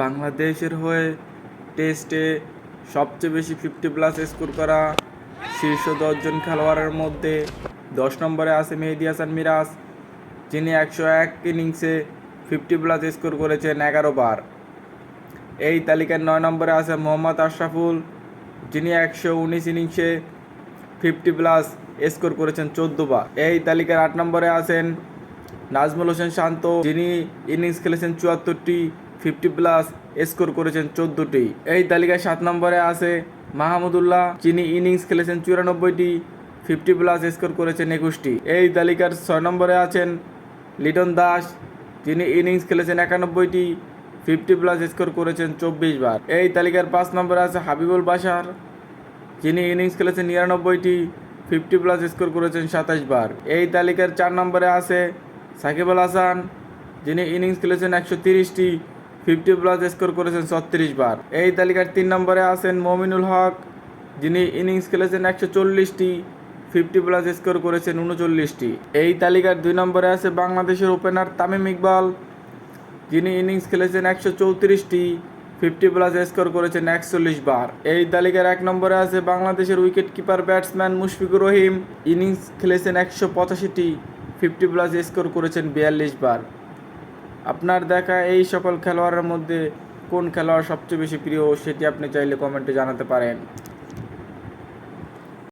বাংলাদেশের হয়ে টেস্টে সবচেয়ে বেশি 50+ স্কোর করা শীর্ষ 10 জন খেলোয়াড়ের মধ্যে 10 নম্বরে আছে মেহেদী হাসান মিরাজ, যিনি 101 ইনিংসে 50+ স্কোর করেছেন 11 বার। এই তালিকার 9 নম্বরে আছে মোহাম্মদ আশরাফুল, যিনি 119 ইনিংসে 50+ স্কোর করেছেন 14 বার। এই তালিকার 8 নম্বরে আছেন নাজমুল হোসেন শান্ত, যিনি ইনিংস খেলেছেন 74টি, 50+ স্কোর করেছেন 14টি। এই তালিকায় 7 নম্বরে আছে মাহমুদুল্লাহ, যিনি ইনিংস খেলেছেন 94টি, 50+ স্কোর করেছেন 21টি। এই তালিকার 6 নম্বরে আছেন লিটন দাস, যিনি ইনিংস খেলেছেন 91টি, 50+ স্কোর করেছেন 24 বার। এই তালিকার 5 নম্বরে আছে হাবিবুল বাশার, যিনি ইনিংস খেলেছেন 99টি, 50+ স্কোর করেছেন 27 বার। এই তালিকার 4 নম্বরে আছে সাকিব আল হাসান, যিনি ইনিংস খেলেছেন 130টি, 50+ স্কোর করেছেন 36 বার। এই তালিকার 3 নম্বরে আছেন মমিনুল হক, যিনি ইনিংস খেলেছেন 140টি, 50+ স্কোর করেছেন 39টি। এই তালিকার 2 নম্বরে আছে বাংলাদেশের ওপেনার তামিম ইকবাল, যিনি ইনিংস খেলেছেন 134টি, 50+ স্কোর করেছেন 41 বার। এই তালিকার 1 নম্বরে আছে বাংলাদেশের wicket keeper batsman Mushfiqur Rahim, innings খেলেছেন 185টি, 50+ স্কোর করেছেন 42 বার। আপনার দেখা এই সকল খেলোয়াড়ের মধ্যে কোন খেলোয়াড় সবচেয়ে বেশি প্রিয় সেটি আপনি চাইলে কমেন্টে জানাতে পারেন।